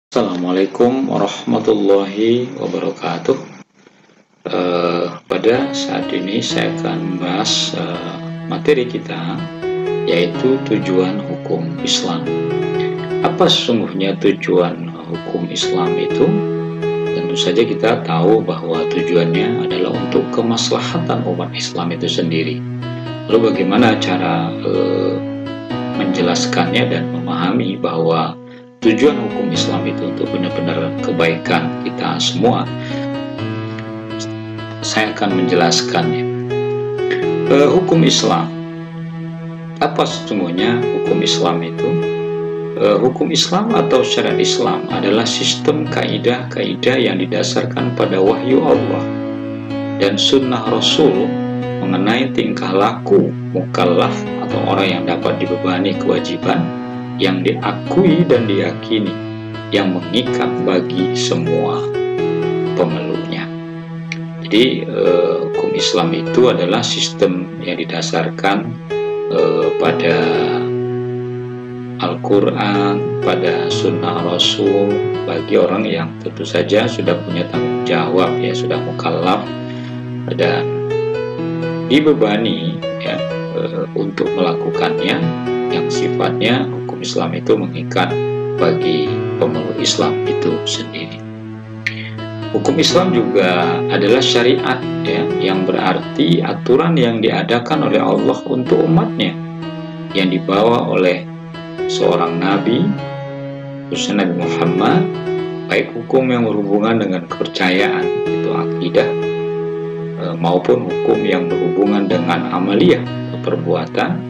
Assalamualaikum warahmatullahi wabarakatuh. Pada saat ini saya akan membahas materi kita, yaitu tujuan hukum Islam. Apa sesungguhnya tujuan hukum Islam itu? Tentu saja kita tahu bahwa tujuannya adalah untuk kemaslahatan umat Islam itu sendiri. Lalu bagaimana cara menjelaskannya dan memahami bahwa tujuan hukum Islam itu untuk benar-benar kebaikan kita semua? Saya akan menjelaskannya. Hukum Islam, apa sesungguhnya hukum Islam itu? Hukum Islam atau syariat Islam adalah sistem kaidah-kaidah yang didasarkan pada wahyu Allah dan sunnah Rasul mengenai tingkah laku mukallaf atau orang yang dapat dibebani kewajiban yang diakui dan diyakini, yang mengikat bagi semua pemeluknya. Jadi hukum Islam itu adalah sistem yang didasarkan pada Al-Quran, pada sunnah Rasul bagi orang yang tentu saja sudah punya tanggung jawab, ya sudah mukallaf dan dibebani ya, untuk melakukannya, yang sifatnya hukum Islam itu mengikat bagi pemeluk Islam itu sendiri. Hukum Islam juga adalah syariat ya, yang berarti aturan yang diadakan oleh Allah untuk umatnya, yang dibawa oleh seorang nabi, khususnya Nabi Muhammad, baik hukum yang berhubungan dengan kepercayaan, itu akidah, maupun hukum yang berhubungan dengan amaliyah, perbuatan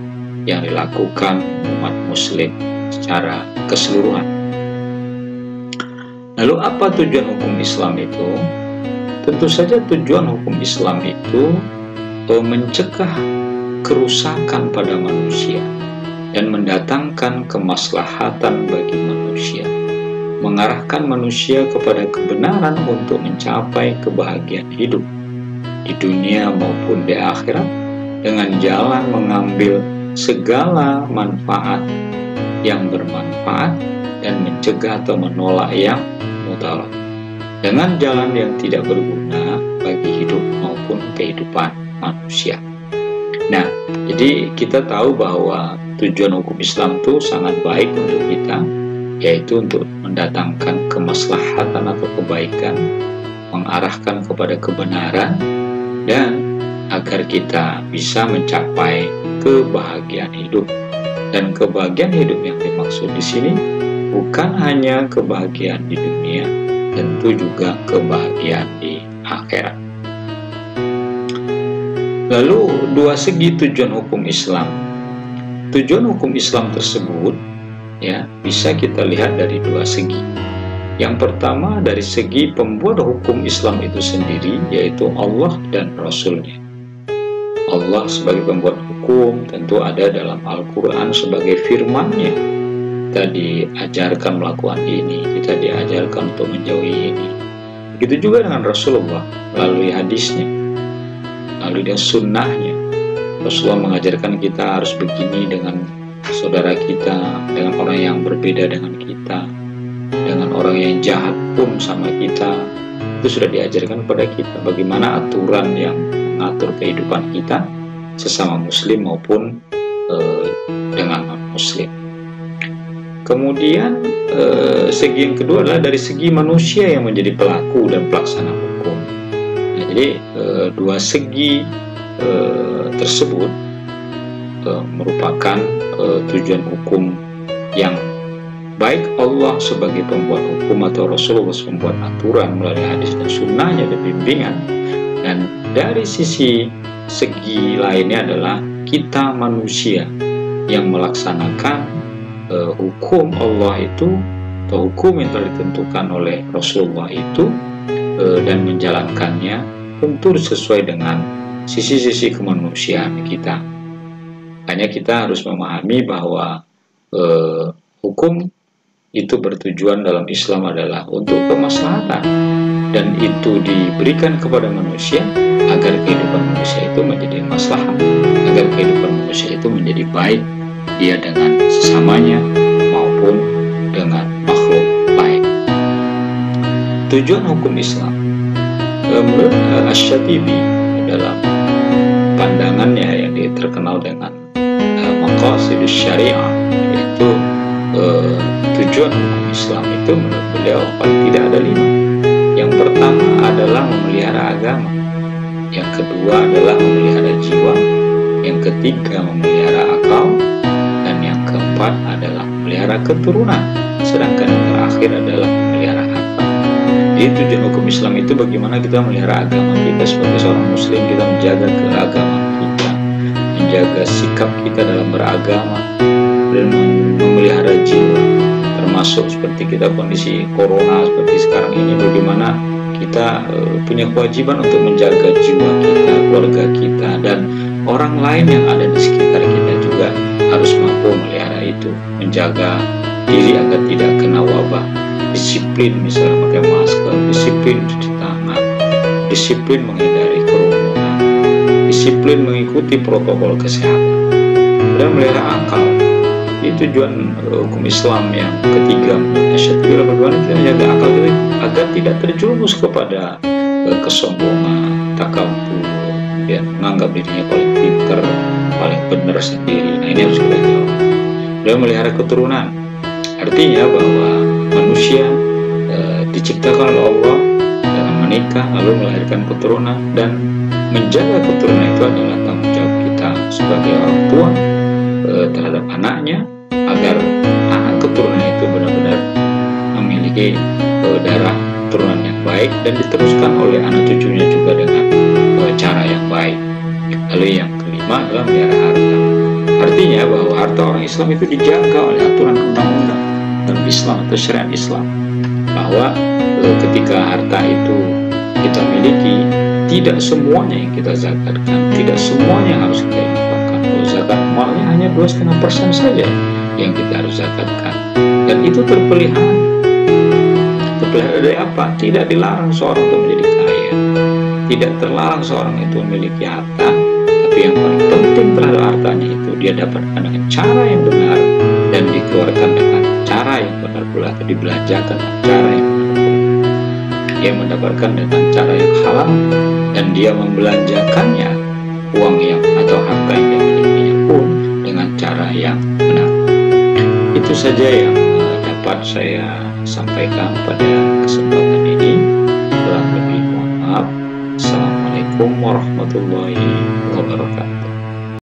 yang dilakukan umat muslim secara keseluruhan. Lalu apa tujuan hukum Islam itu? Tentu saja tujuan hukum Islam itu mencegah kerusakan pada manusia dan mendatangkan kemaslahatan bagi manusia, mengarahkan manusia kepada kebenaran untuk mencapai kebahagiaan hidup di dunia maupun di akhirat, dengan jalan mengambil segala manfaat yang bermanfaat dan mencegah atau menolak yang mudarat, dengan jalan yang tidak berguna bagi hidup maupun kehidupan manusia. Nah, jadi kita tahu bahwa tujuan hukum Islam itu sangat baik untuk kita, yaitu untuk mendatangkan kemaslahatan atau kebaikan, mengarahkan kepada kebenaran, dan agar kita bisa mencapai kebahagiaan hidup. Dan kebahagiaan hidup yang dimaksud di sini bukan hanya kebahagiaan di dunia, tentu juga kebahagiaan di akhirat. Lalu dua segi tujuan hukum Islam. Tujuan hukum Islam tersebut ya bisa kita lihat dari dua segi. Yang pertama dari segi pembuat hukum Islam itu sendiri, yaitu Allah dan Rasul-Nya. Allah sebagai pembuat hukum tentu ada dalam Al-Quran sebagai firman-Nya. Kita diajarkan melakukan ini, kita diajarkan untuk menjauhi ini. Begitu juga dengan Rasulullah melalui hadisnya, melalui sunnah-Nya. Rasulullah mengajarkan kita harus begini dengan saudara kita, dengan orang yang berbeda dengan kita, dengan orang yang jahat pun sama kita. Itu sudah diajarkan kepada kita bagaimana aturan yang mengatur kehidupan kita sesama muslim maupun dengan non-muslim. Kemudian segi yang kedua adalah dari segi manusia yang menjadi pelaku dan pelaksana hukum. Nah, jadi dua segi tersebut merupakan tujuan hukum yang baik Allah sebagai pembuat hukum atau Rasulullah sebagai pembuat aturan melalui hadis dan sunnahnya dan bimbingan. Dan dari segi lainnya adalah kita manusia yang melaksanakan hukum Allah itu atau hukum yang telah ditentukan oleh Rasulullah itu dan menjalankannya tentu sesuai dengan sisi-sisi kemanusiaan kita. Hanya kita harus memahami bahwa hukum itu bertujuan dalam Islam adalah untuk kemaslahatan, dan itu diberikan kepada manusia agar kehidupan manusia itu menjadi maslahat, agar kehidupan manusia itu menjadi baik, dia dengan sesamanya maupun dengan makhluk lain. tujuan hukum Islam menurut Asy-Syatibi dalam pandangannya yang dia terkenal dengan Maqasidus Syariah, yaitu tujuan hukum Islam itu menurut beliau paling tidak ada 5. Yang pertama adalah memelihara agama, yang kedua adalah memelihara jiwa, yang ketiga memelihara akal, dan yang keempat adalah memelihara keturunan, sedangkan yang terakhir adalah memelihara harta. Jadi tujuan hukum Islam itu bagaimana kita memelihara agama kita sebagai seorang muslim, kita menjaga keagamaan kita, menjaga sikap kita dalam beragama, dan memelihara jiwa, termasuk seperti kita kondisi corona seperti sekarang ini, bagaimana kita punya kewajiban untuk menjaga jiwa kita, keluarga kita, dan orang lain yang ada di sekitar kita juga harus mampu memelihara itu, menjaga diri agar tidak kena wabah. Disiplin misalnya pakai masker, disiplin cuci tangan, disiplin menghindari kerumunan, disiplin mengikuti protokol kesehatan, dan memelihara akal. Itu tujuan hukum Islam yang ketiga. Bagaimana kita menjaga akal kita agar tidak terjerumus kepada kesombongan, takabur, kemudian menganggap dirinya paling pintar, paling benar sendiri. Nah, ini harus kita jawab. Dan memelihara keturunan, artinya bahwa manusia diciptakan oleh Allah dengan menikah lalu melahirkan keturunan, dan menjaga keturunan itu adalah tanggung jawab kita sebagai orang tua terhadap anaknya, agar anak keturunan itu benar-benar memiliki darah keturunan yang baik dan diteruskan oleh anak cucunya juga dengan cara yang baik. Lalu yang kelima adalah memelihara harta, artinya bahwa harta orang Islam itu dijaga oleh aturan undang-undang dalam Islam atau syariat Islam, bahwa ketika harta itu kita miliki, tidak semuanya yang kita zakatkan, tidak semuanya yang harus kita infakkan. Zakat malnya hanya 2,5% saja yang kita harus zakatkan, dan itu terpelihara. Terpelihara dari apa? Tidak dilarang seorang untuk menjadi kaya, tidak terlarang seorang itu memiliki harta, tapi yang paling penting terhadap hartanya itu dia dapatkan dengan cara yang benar dan dikeluarkan dengan cara yang benar pula, dibelanjakan dengan cara yang benar pula. Dia mendapatkan dengan cara yang halal, dan dia membelanjakannya, uang yang atau harta yang dia milikinya pun dengan cara yang benar. Itu saja yang dapat saya sampaikan pada kesempatan ini. Kurang lebih mohon maaf. Assalamualaikum warahmatullahi wabarakatuh.